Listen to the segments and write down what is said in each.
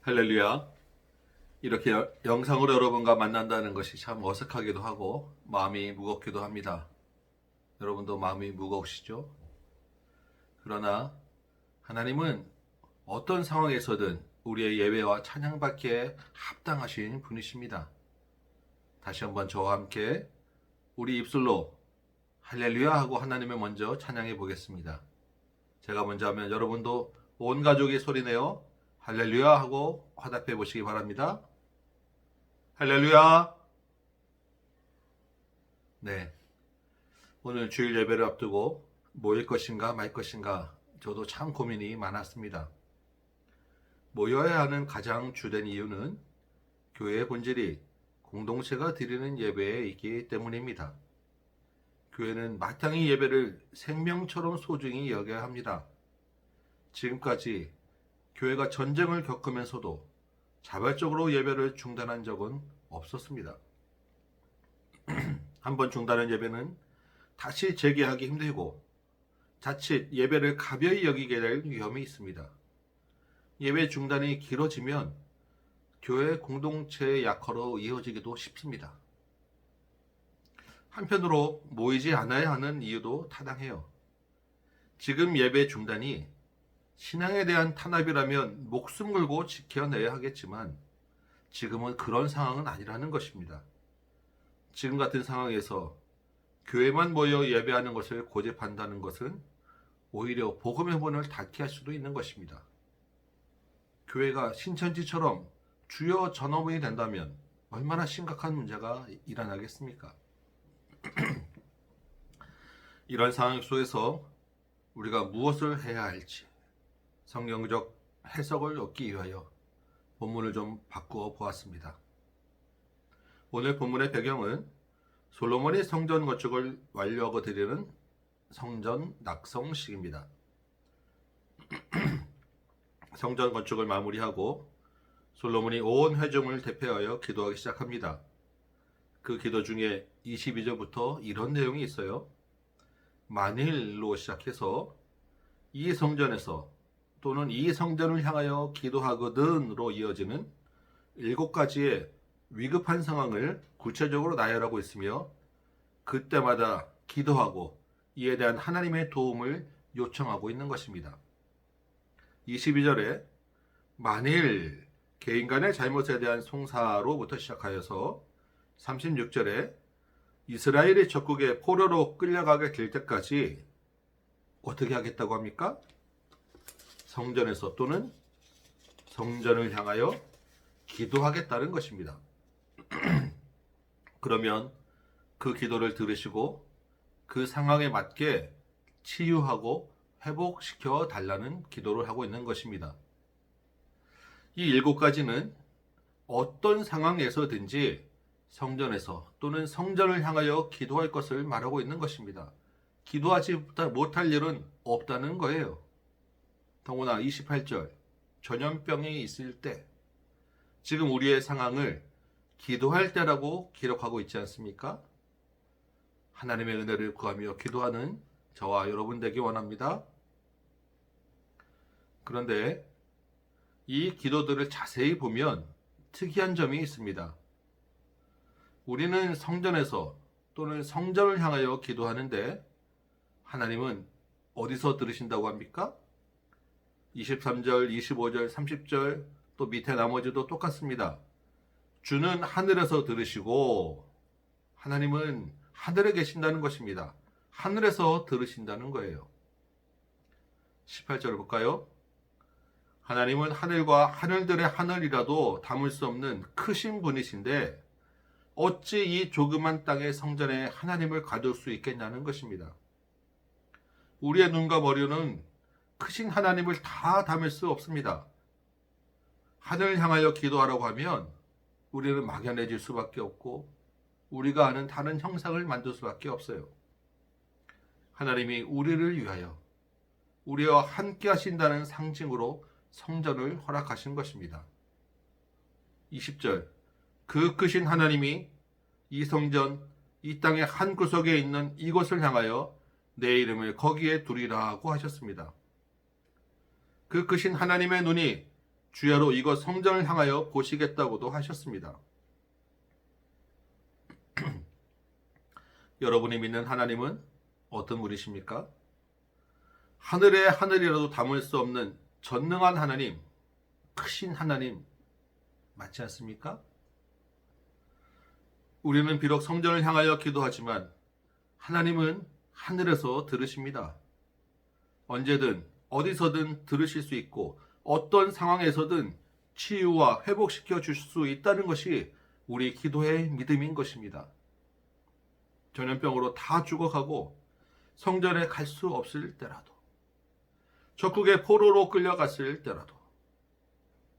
할렐루야. 이렇게 영상으로 여러분과 만난다는 것이 참 어색하기도 하고 마음이 무겁기도 합니다. 여러분도 마음이 무거우시죠? 그러나 하나님은 어떤 상황에서든 우리의 예배와 찬양받기에 합당하신 분이십니다. 다시 한번 저와 함께 우리 입술로 할렐루야 하고 하나님을 먼저 찬양해 보겠습니다. 제가 먼저 하면 여러분도 온 가족이 소리내어 할렐루야 하고 화답해 보시기 바랍니다. 할렐루야. 네. 오늘 주일 예배를 앞두고 모일 것인가 말 것인가 저도 참 고민이 많았습니다. 모여야 하는 가장 주된 이유는 교회의 본질이 공동체가 드리는 예배에 있기 때문입니다. 교회는 마땅히 예배를 생명처럼 소중히 여겨야 합니다. 지금까지 교회가 전쟁을 겪으면서도 자발적으로 예배를 중단한 적은 없었습니다. 한번 중단한 예배는 다시 재개하기 힘들고 자칫 예배를 가벼이 여기게 될 위험이 있습니다. 예배 중단이 길어지면 교회 공동체의 약화로 이어지기도 쉽습니다. 한편으로 모이지 않아야 하는 이유도 타당해요. 지금 예배 중단이 신앙에 대한 탄압이라면 목숨 걸고 지켜내야 하겠지만 지금은 그런 상황은 아니라는 것입니다. 지금 같은 상황에서 교회만 모여 예배하는 것을 고집한다는 것은 오히려 복음의 문을 닫게 할 수도 있는 것입니다. 교회가 신천지처럼 주요 전업원이 된다면 얼마나 심각한 문제가 일어나겠습니까? 이런 상황 속에서 우리가 무엇을 해야 할지 성경적 해석을 얻기 위하여 본문을 좀 바꾸어 보았습니다. 오늘 본문의 배경은 솔로몬이 성전 건축을 완료하고 드리는 성전 낙성식입니다. 성전 건축을 마무리하고 솔로몬이 온 회중을 대표하여 기도하기 시작합니다. 그 기도 중에 22절부터 이런 내용이 있어요. 만일로 시작해서 이 성전에서 또는 이 성전을 향하여 기도하거든으로 이어지는 7가지의 위급한 상황을 구체적으로 나열하고 있으며 그때마다 기도하고 이에 대한 하나님의 도움을 요청하고 있는 것입니다. 22절에 만일 개인 간의 잘못에 대한 송사로부터 시작하여서 36절에 이스라엘이 적국의 포로로 끌려가게 될 때까지 어떻게 하겠다고 합니까? 성전에서 또는 성전을 향하여 기도하겠다는 것입니다. 그러면 그 기도를 들으시고 그 상황에 맞게 치유하고 회복시켜 달라는 기도를 하고 있는 것입니다. 이 7가지는 어떤 상황에서든지 성전에서 또는 성전을 향하여 기도할 것을 말하고 있는 것입니다. 기도하지 못할 일은 없다는 거예요. 더구나 28절 전염병이 있을 때 지금 우리의 상황을 기도할 때라고 기록하고 있지 않습니까? 하나님의 은혜를 구하며 기도하는 저와 여러분 되기 원합니다. 그런데 이 기도들을 자세히 보면 특이한 점이 있습니다. 우리는 성전에서 또는 성전을 향하여 기도하는데 하나님은 어디서 들으신다고 합니까? 23절, 25절, 30절 또 밑에 나머지도 똑같습니다. 주는 하늘에서 들으시고 하나님은 하늘에 계신다는 것입니다. 하늘에서 들으신다는 거예요. 18절을 볼까요? 하나님은 하늘과 하늘들의 하늘이라도 담을 수 없는 크신 분이신데 어찌 이 조그만 땅의 성전에 하나님을 가둘 수 있겠냐는 것입니다. 우리의 눈과 머리는 크신 하나님을 다 담을 수 없습니다. 하늘을 향하여 기도하라고 하면 우리는 막연해질 수밖에 없고 우리가 아는 다른 형상을 만들 수밖에 없어요. 하나님이 우리를 위하여 우리와 함께 하신다는 상징으로 성전을 허락하신 것입니다. 20절 그 크신 하나님이 이 성전, 이 땅의 한 구석에 있는 이곳을 향하여 내 이름을 거기에 두리라고 하셨습니다. 그 크신 하나님의 눈이 주야로 이것 성전을 향하여 보시겠다고도 하셨습니다. 여러분이 믿는 하나님은 어떤 분이십니까? 하늘의 하늘이라도 담을 수 없는 전능한 하나님, 크신 하나님 맞지 않습니까? 우리는 비록 성전을 향하여 기도하지만 하나님은 하늘에서 들으십니다. 언제든 어디서든 들으실 수 있고 어떤 상황에서든 치유와 회복시켜 주실 수 있다는 것이 우리 기도의 믿음인 것입니다. 전염병으로 다 죽어가고 성전에 갈 수 없을 때라도, 적국의 포로로 끌려갔을 때라도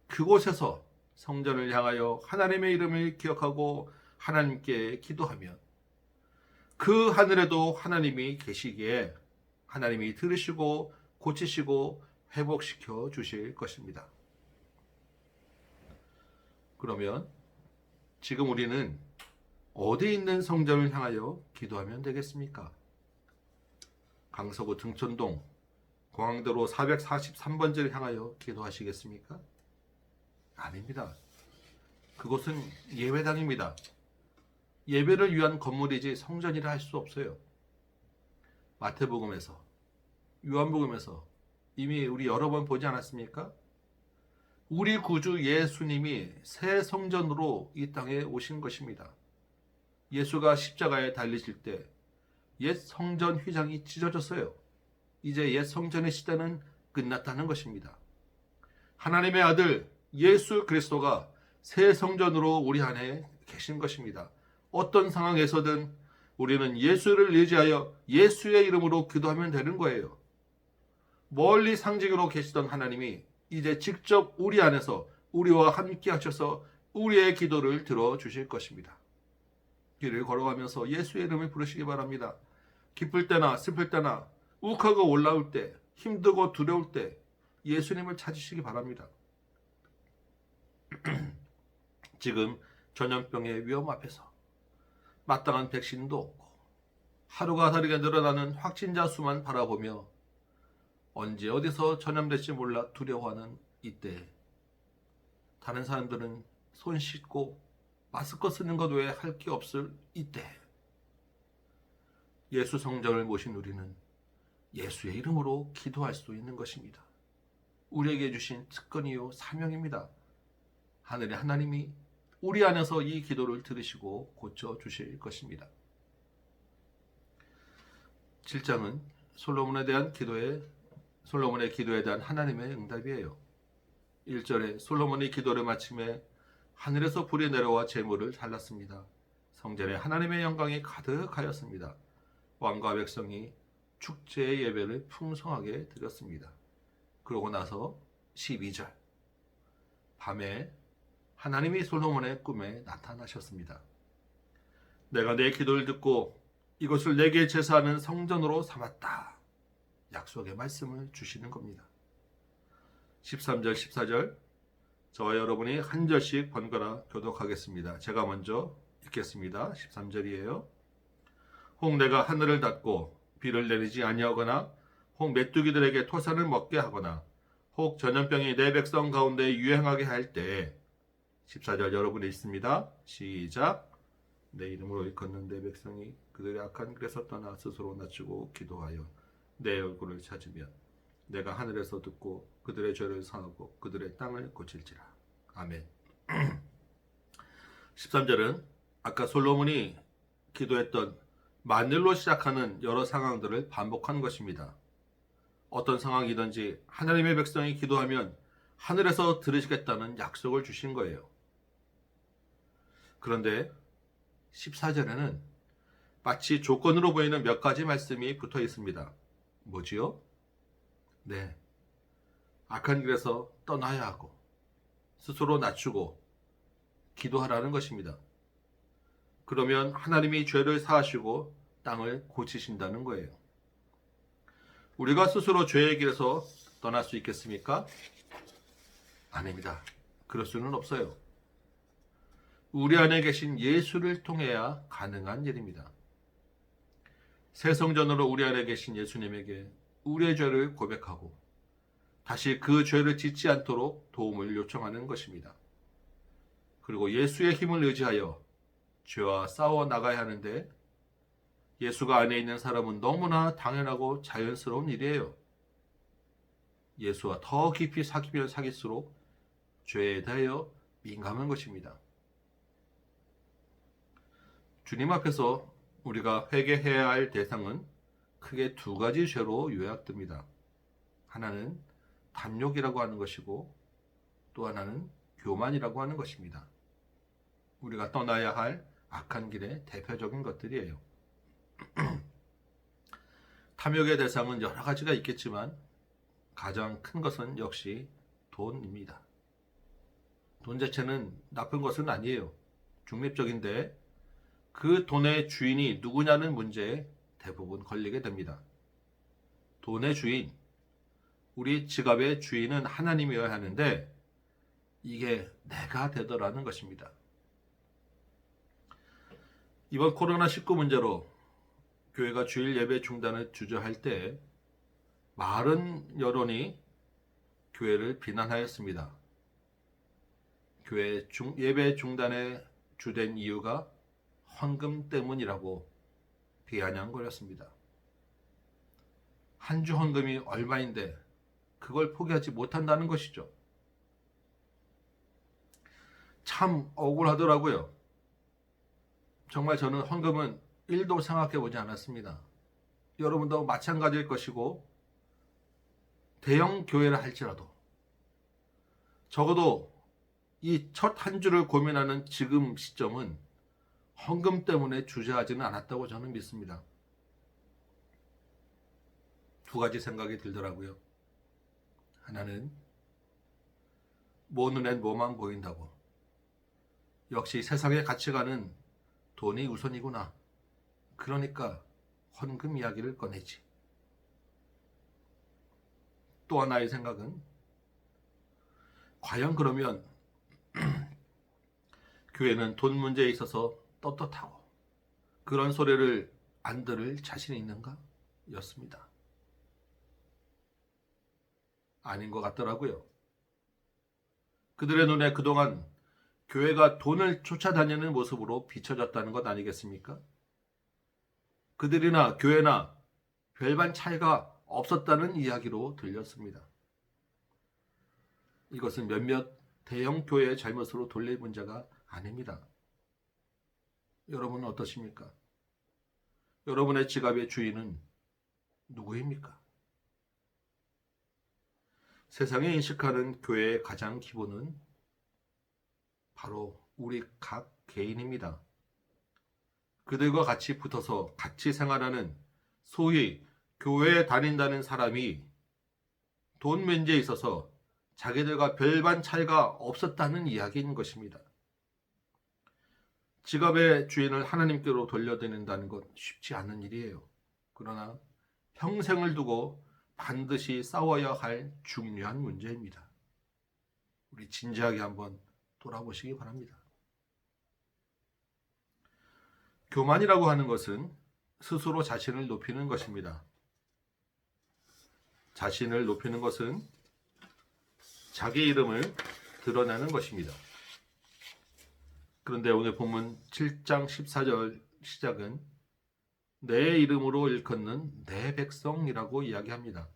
그곳에서 성전을 향하여 하나님의 이름을 기억하고 하나님께 기도하면 그 하늘에도 하나님이 계시기에 하나님이 들으시고 고치시고 회복시켜 주실 것입니다. 그러면 지금 우리는 어디 있는 성전을 향하여 기도하면 되겠습니까? 강서구 등촌동 공항도로 443번지를 향하여 기도하시겠습니까? 아닙니다. 그곳은 예배당입니다. 예배를 위한 건물이지 성전이라 할 수 없어요. 마태복음에서, 요한복음에서 이미 우리 여러 번 보지 않았습니까? 우리 구주 예수님이 새 성전으로 이 땅에 오신 것입니다. 예수가 십자가에 달리실 때 옛 성전 휘장이 찢어졌어요. 이제 옛 성전의 시대는 끝났다는 것입니다. 하나님의 아들 예수 그리스도가 새 성전으로 우리 안에 계신 것입니다. 어떤 상황에서든 우리는 예수를 의지하여 예수의 이름으로 기도하면 되는 거예요. 멀리 상징으로 계시던 하나님이 이제 직접 우리 안에서 우리와 함께 하셔서 우리의 기도를 들어주실 것입니다. 길을 걸어가면서 예수의 이름을 부르시기 바랍니다. 기쁠 때나 슬플 때나 욱하고 올라올 때, 힘들고 두려울 때 예수님을 찾으시기 바랍니다. 지금 전염병의 위험 앞에서 마땅한 백신도 없고 하루가 다르게 늘어나는 확진자 수만 바라보며 언제 어디서 전염될지 몰라 두려워하는 이때 다른 사람들은 손 씻고 마스크 쓰는 것 외에 할 게 없을 이때 예수 성전을 모신 우리는 예수의 이름으로 기도할 수 있는 것입니다. 우리에게 주신 특권이요 사명입니다. 하늘의 하나님이 우리 안에서 이 기도를 들으시고 고쳐주실 것입니다. 7장은 솔로몬의 기도에 대한 하나님의 응답이에요. 1절에 솔로몬이 기도를 마침에 하늘에서 불이 내려와 제물을 달랐습니다. 성전에 하나님의 영광이 가득하였습니다. 왕과 백성이 축제의 예배를 풍성하게 드렸습니다. 그러고 나서 12절 밤에 하나님이 솔로몬의 꿈에 나타나셨습니다. 내가 내 기도를 듣고 이것을 내게 제사하는 성전으로 삼았다. 약속의 말씀을 주시는 겁니다. 13절 14절 저와 여러분이 한 절씩 번갈아 교독하겠습니다. 제가 먼저 읽겠습니다. 13절이에요. 혹 내가 하늘을 닫고 비를 내리지 아니하거나 혹 메뚜기들에게 토산을 먹게 하거나 혹 전염병이 내 백성 가운데 유행하게 할 때 14절 여러분이 있습니다. 시작. 내 이름으로 일컫는 내 백성이 그들의 악한 길에서 떠나 스스로 낮추고 기도하여 내 얼굴을 찾으면 내가 하늘에서 듣고 그들의 죄를 사하고 그들의 땅을 고칠지라. 아멘. 13절은 아까 솔로몬이 기도했던 만일로 시작하는 여러 상황들을 반복한 것입니다. 어떤 상황이든지 하나님의 백성이 기도하면 하늘에서 들으시겠다는 약속을 주신 거예요. 그런데 14절에는 마치 조건으로 보이는 몇 가지 말씀이 붙어 있습니다. 뭐지요? 네, 악한 길에서 떠나야 하고 스스로 낮추고 기도하라는 것입니다. 그러면 하나님이 죄를 사하시고 땅을 고치신다는 거예요. 우리가 스스로 죄의 길에서 떠날 수 있겠습니까? 아닙니다. 그럴 수는 없어요. 우리 안에 계신 예수를 통해야 가능한 일입니다. 새 성전으로 우리 안에 계신 예수님에게 우리의 죄를 고백하고 다시 그 죄를 짓지 않도록 도움을 요청하는 것입니다. 그리고 예수의 힘을 의지하여 죄와 싸워 나가야 하는데 예수가 안에 있는 사람은 너무나 당연하고 자연스러운 일이에요. 예수와 더 깊이 사귀면 사귈수록 죄에 대하여 민감한 것입니다. 주님 앞에서 우리가 회개해야 할 대상은 크게 두 가지 죄로 요약됩니다. 하나는 탐욕이라고 하는 것이고 또 하나는 교만이라고 하는 것입니다. 우리가 떠나야 할 악한 길의 대표적인 것들이에요. 탐욕의 대상은 여러 가지가 있겠지만 가장 큰 것은 역시 돈입니다. 돈 자체는 나쁜 것은 아니에요. 중립적인데 그 돈의 주인이 누구냐는 문제에 대부분 걸리게 됩니다. 돈의 주인, 우리 지갑의 주인은 하나님이어야 하는데 이게 내가 되더라는 것입니다. 이번 코로나19 문제로 교회가 주일 예배 중단을 주저할 때 많은 여론이 교회를 비난하였습니다. 교회 예배 중단의 주된 이유가 헌금 때문이라고 비아냥거렸습니다. 한 주 헌금이 얼마인데 그걸 포기하지 못한다는 것이죠. 참 억울하더라고요. 정말 저는 헌금은 1도 생각해 보지 않았습니다. 여러분도 마찬가지일 것이고 대형 교회를 할지라도 적어도 이 첫 한 주를 고민하는 지금 시점은 헌금 때문에 주저하지는 않았다고 저는 믿습니다. 두 가지 생각이 들더라고요. 하나는 뭐 눈엔 뭐만 보인다고. 역시 세상의 가치관은 돈이 우선이구나. 그러니까 헌금 이야기를 꺼내지. 또 하나의 생각은 과연 그러면 교회는 돈 문제에 있어서 떳떳하고 그런 소리를 안 들을 자신이 있는가? 였습니다. 아닌 것 같더라고요. 그들의 눈에 그동안 교회가 돈을 쫓아다니는 모습으로 비춰졌다는 것 아니겠습니까? 그들이나 교회나 별반 차이가 없었다는 이야기로 들렸습니다. 이것은 몇몇 대형 교회의 잘못으로 돌릴 문제가 아닙니다. 여러분은 어떠십니까? 여러분의 지갑의 주인은 누구입니까? 세상에 인식하는 교회의 가장 기본은 바로 우리 각 개인입니다. 그들과 같이 붙어서 같이 생활하는 소위 교회에 다닌다는 사람이 돈 문제에 있어서 자기들과 별반 차이가 없었다는 이야기인 것입니다. 지갑의 주인을 하나님께로 돌려드린다는 것 쉽지 않은 일이에요. 그러나 평생을 두고 반드시 싸워야 할 중요한 문제입니다. 우리 진지하게 한번 돌아보시기 바랍니다. 교만이라고 하는 것은 스스로 자신을 높이는 것입니다. 자신을 높이는 것은 자기 이름을 드러내는 것입니다. 그런데 오늘 본문 7장 14절 시작은 내 이름으로 일컫는 내 백성이라고 이야기합니다.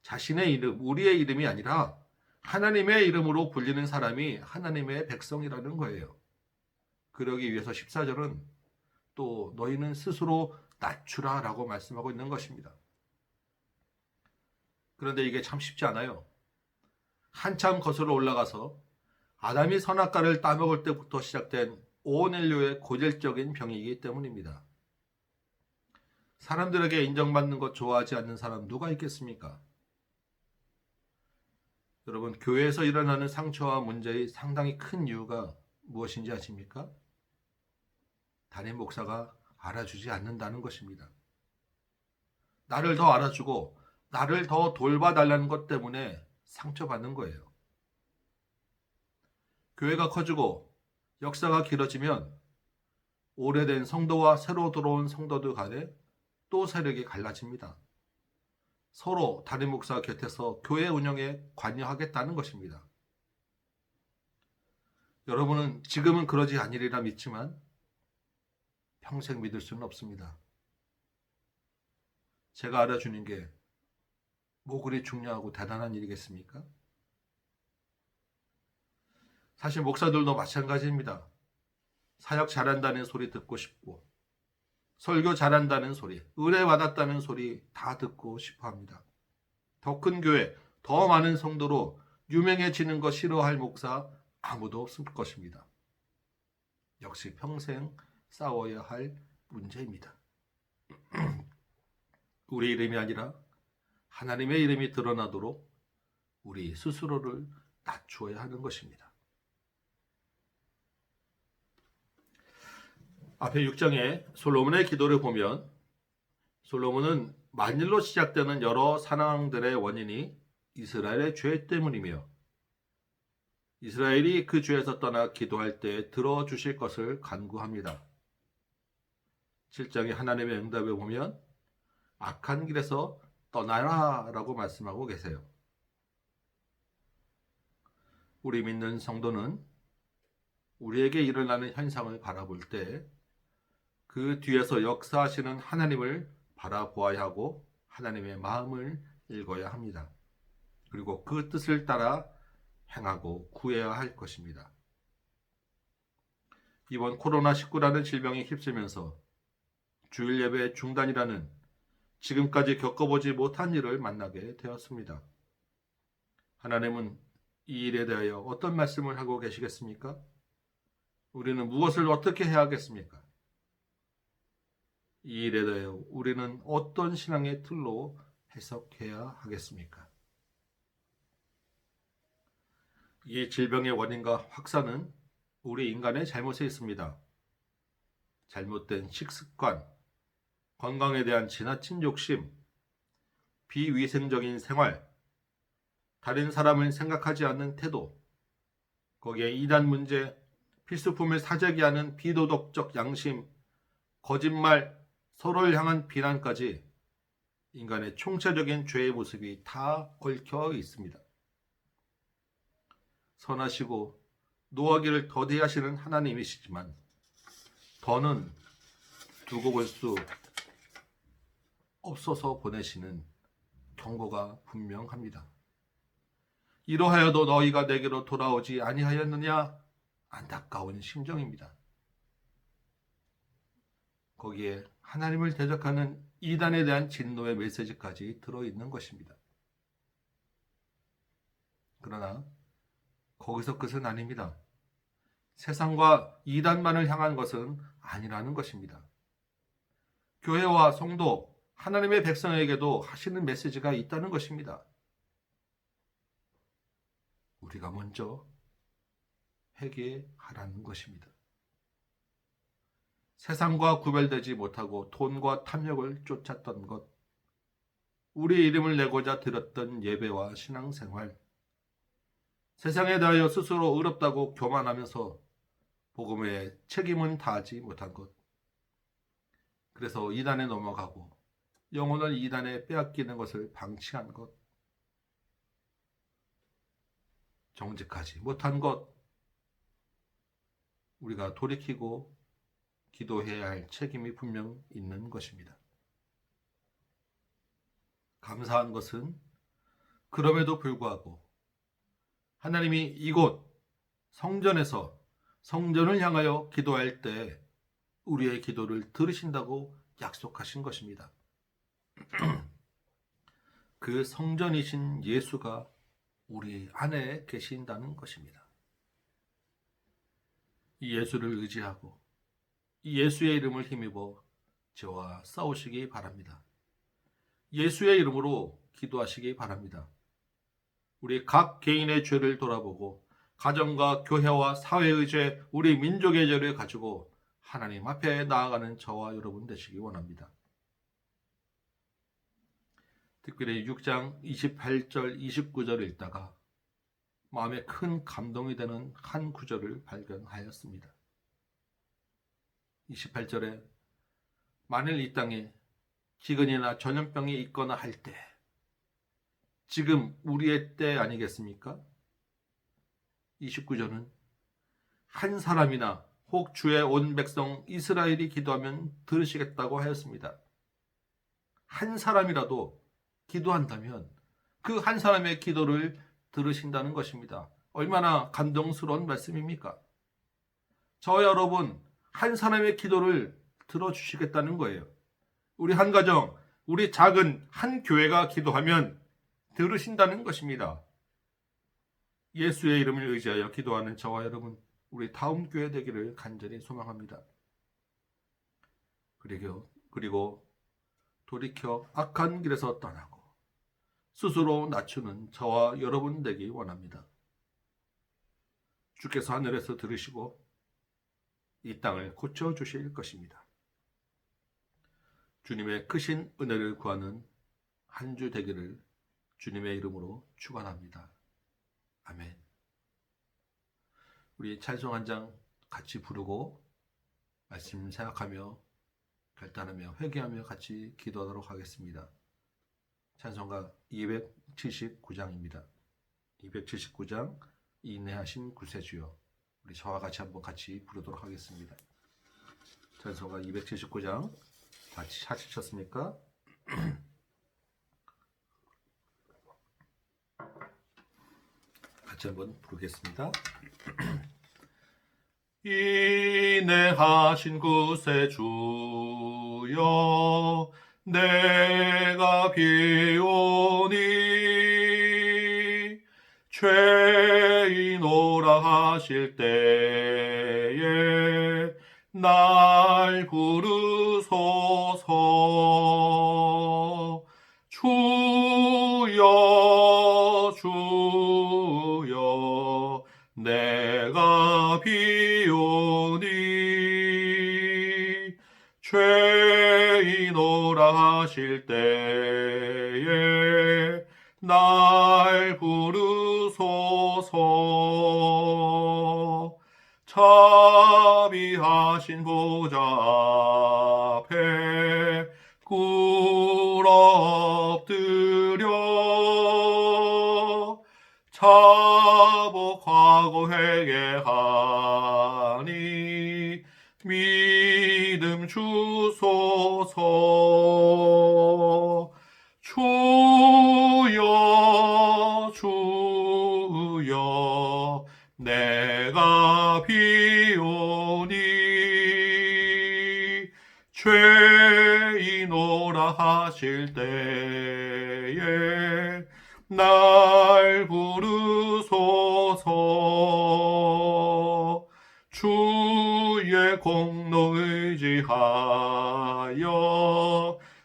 자신의 이름, 우리의 이름이 아니라 하나님의 이름으로 불리는 사람이 하나님의 백성이라는 거예요. 그러기 위해서 14절은 또 너희는 스스로 낮추라 라고 말씀하고 있는 것입니다. 그런데 이게 참 쉽지 않아요. 한참 거슬러 올라가서 아담이 선악과를 따먹을 때부터 시작된 온 인류의 고질적인 병이기 때문입니다. 사람들에게 인정받는 것 좋아하지 않는 사람 누가 있겠습니까? 여러분, 교회에서 일어나는 상처와 문제의 상당히 큰 이유가 무엇인지 아십니까? 담임 목사가 알아주지 않는다는 것입니다. 나를 더 알아주고 나를 더 돌봐달라는 것 때문에 상처받는 거예요. 교회가 커지고 역사가 길어지면 오래된 성도와 새로 들어온 성도들 간에 또 세력이 갈라집니다. 서로 담임 목사 곁에서 교회 운영에 관여하겠다는 것입니다. 여러분은 지금은 그러지 아니리라 믿지만 평생 믿을 수는 없습니다. 제가 알아주는 게 뭐 그리 중요하고 대단한 일이겠습니까? 사실 목사들도 마찬가지입니다. 사역 잘한다는 소리 듣고 싶고, 설교 잘한다는 소리, 은혜 받았다는 소리 다 듣고 싶어 합니다. 더 큰 교회, 더 많은 성도로 유명해지는 거 싫어할 목사 아무도 없을 것입니다. 역시 평생 싸워야 할 문제입니다. 우리 이름이 아니라 하나님의 이름이 드러나도록 우리 스스로를 낮추어야 하는 것입니다. 앞에 6장에 솔로몬의 기도를 보면 솔로몬은 만일로 시작되는 여러 상황들의 원인이 이스라엘의 죄 때문이며 이스라엘이 그 죄에서 떠나 기도할 때 들어주실 것을 간구합니다. 7장의 하나님의 응답에 보면 악한 길에서 떠나라 라고 말씀하고 계세요. 우리 믿는 성도는 우리에게 일어나는 현상을 바라볼 때 그 뒤에서 역사하시는 하나님을 바라보아야 하고 하나님의 마음을 읽어야 합니다. 그리고 그 뜻을 따라 행하고 구해야 할 것입니다. 이번 코로나19라는 질병에 휩쓸면서 주일 예배 중단이라는 지금까지 겪어보지 못한 일을 만나게 되었습니다. 하나님은 이 일에 대하여 어떤 말씀을 하고 계시겠습니까? 우리는 무엇을 어떻게 해야 하겠습니까? 이 일에 대하여 우리는 어떤 신앙의 틀로 해석해야 하겠습니까? 이 질병의 원인과 확산은 우리 인간의 잘못에 있습니다. 잘못된 식습관, 건강에 대한 지나친 욕심, 비위생적인 생활, 다른 사람을 생각하지 않는 태도, 거기에 이단 문제, 필수품을 사재기 하는 비도덕적 양심, 거짓말, 서로를 향한 비난까지 인간의 총체적인 죄의 모습이 다 얽혀 있습니다. 선하시고 노하기를 더디 하시는 하나님이시지만 더는 두고 볼 수 없어서 보내시는 경고가 분명합니다. 이러하여도 너희가 내게로 돌아오지 아니하였느냐? 안타까운 심정입니다. 거기에 하나님을 대적하는 이단에 대한 진노의 메시지까지 들어있는 것입니다. 그러나 거기서 끝은 아닙니다. 세상과 이단만을 향한 것은 아니라는 것입니다. 교회와 성도, 하나님의 백성에게도 하시는 메시지가 있다는 것입니다. 우리가 먼저 회개하라는 것입니다. 세상과 구별되지 못하고 돈과 탐욕을 쫓았던 것, 우리 이름을 내고자 드렸던 예배와 신앙생활, 세상에 대하여 스스로 의롭다고 교만하면서 복음의 책임은 다하지 못한 것, 그래서 이단에 넘어가고 영혼을 이단에 빼앗기는 것을 방치한 것, 정직하지 못한 것, 우리가 돌이키고 기도해야 할 책임이 분명 있는 것입니다. 감사한 것은 그럼에도 불구하고 하나님이 이곳 성전에서 성전을 향하여 기도할 때 우리의 기도를 들으신다고 약속하신 것입니다. 그 성전이신 예수가 우리 안에 계신다는 것입니다. 이 예수를 의지하고 이 예수의 이름을 힘입어 저와 싸우시기 바랍니다. 예수의 이름으로 기도하시기 바랍니다. 우리 각 개인의 죄를 돌아보고 가정과 교회와 사회의 죄, 우리 민족의 죄를 가지고 하나님 앞에 나아가는 저와 여러분 되시기 원합니다. 특별히 6장 28절, 29절을 읽다가 마음에 큰 감동이 되는 한 구절을 발견하였습니다. 28절에 만일 이 땅에 기근이나 전염병이 있거나 할 때 지금 우리의 때 아니겠습니까? 29절은 한 사람이나 혹 주의 온 백성 이스라엘이 기도하면 들으시겠다고 하였습니다. 한 사람이라도 기도한다면 그 한 사람의 기도를 들으신다는 것입니다. 얼마나 감동스러운 말씀입니까? 저와 여러분, 한 사람의 기도를 들어주시겠다는 거예요. 우리 한 가정, 우리 작은 한 교회가 기도하면 들으신다는 것입니다. 예수의 이름을 의지하여 기도하는 저와 여러분, 우리 다음 교회 되기를 간절히 소망합니다. 그리고 돌이켜 악한 길에서 떠나고 스스로 낮추는 저와 여러분 되기 원합니다. 주께서 하늘에서 들으시고 이 땅을 고쳐주실 것입니다. 주님의 크신 은혜를 구하는 한 주 되기를 주님의 이름으로 축원합니다. 아멘. 우리 찬송 한 장 같이 부르고 말씀 생각하며 결단하며 회개하며 같이 기도하도록 하겠습니다. 찬송가 279장입니다. 279장 인내하신 구세주여. 우리 저와 같이 부르도록 하겠습니다. 찬송가 279장 같이 찾으셨습니까? 같이 한번 부르겠습니다. 인내하신 구세주여 내가 비오니 죄인오라 하실 때에 날 부르소서. 주여 주여 내가 비오니 죄인오라 하실 때에 날 부르소서. 자비하신 보좌 앞에 꿇어 엎드려 자복하고 회개하니 믿음 주소서. 주여 주여 내가 비오니 죄인오라 하실 때에 날 부르소서. 주의 공로 의지하여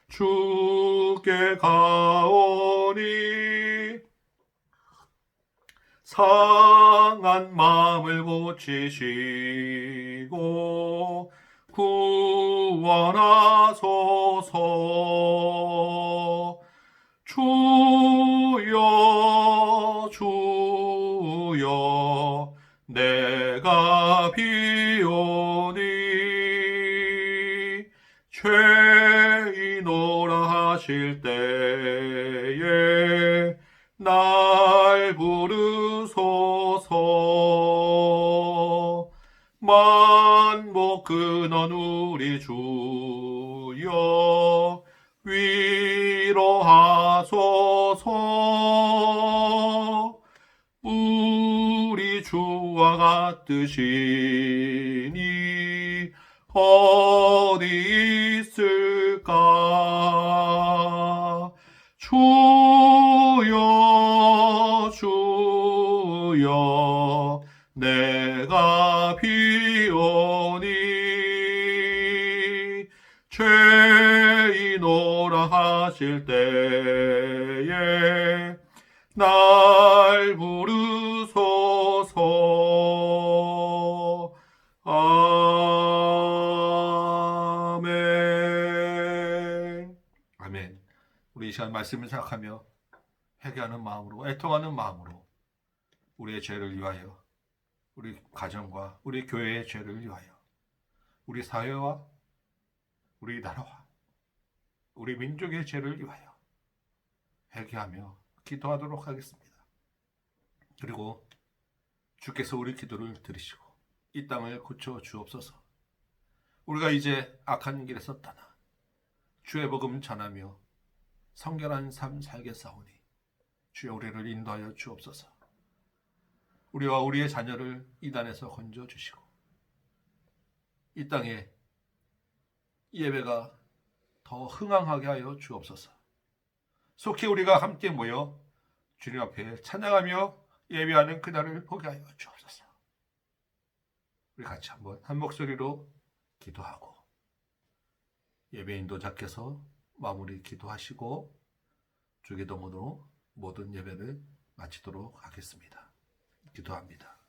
주께 가오니 상한 마음을 고치시고 구원하소서. 주여 주여 내가 비오니 죄인오라 하실 때에 날 부르소서. 만복 근원 우리 주여 위로하소서. 우리 주와 같으시니 어디 있을까. 주여 주여 내가 비오니 죄인오라 하실 때에 날 부르소서. 아멘. 아멘. 우리 이 시간 말씀을 생각하며 회개하는 마음으로, 애통하는 마음으로 우리의 죄를 위하여, 우리 가정과 우리 교회의 죄를 위하여, 우리 사회와 우리 나라와 우리 민족의 죄를 위하여 회개하며 기도하도록 하겠습니다. 그리고 주께서 우리 기도를 들으시고 이 땅을 고쳐 주옵소서. 우리가 이제 악한 길에서 떠나 주의 복음 전하며 성결한 삶 살겠사오니 주여 우리를 인도하여 주옵소서. 우리와 우리의 자녀를 이단에서 건져 주시고 이 땅에 예배가 더 흥황하게 하여 주옵소서. 속히 우리가 함께 모여 주님 앞에 찬양하며 예배하는 그날을 보게 하여 주옵소서. 우리 같이 한번 한 목소리로 기도하고 예배 인도자께서 마무리 기도하시고 주기도문으로 모든 예배를 마치도록 하겠습니다. 기도합니다.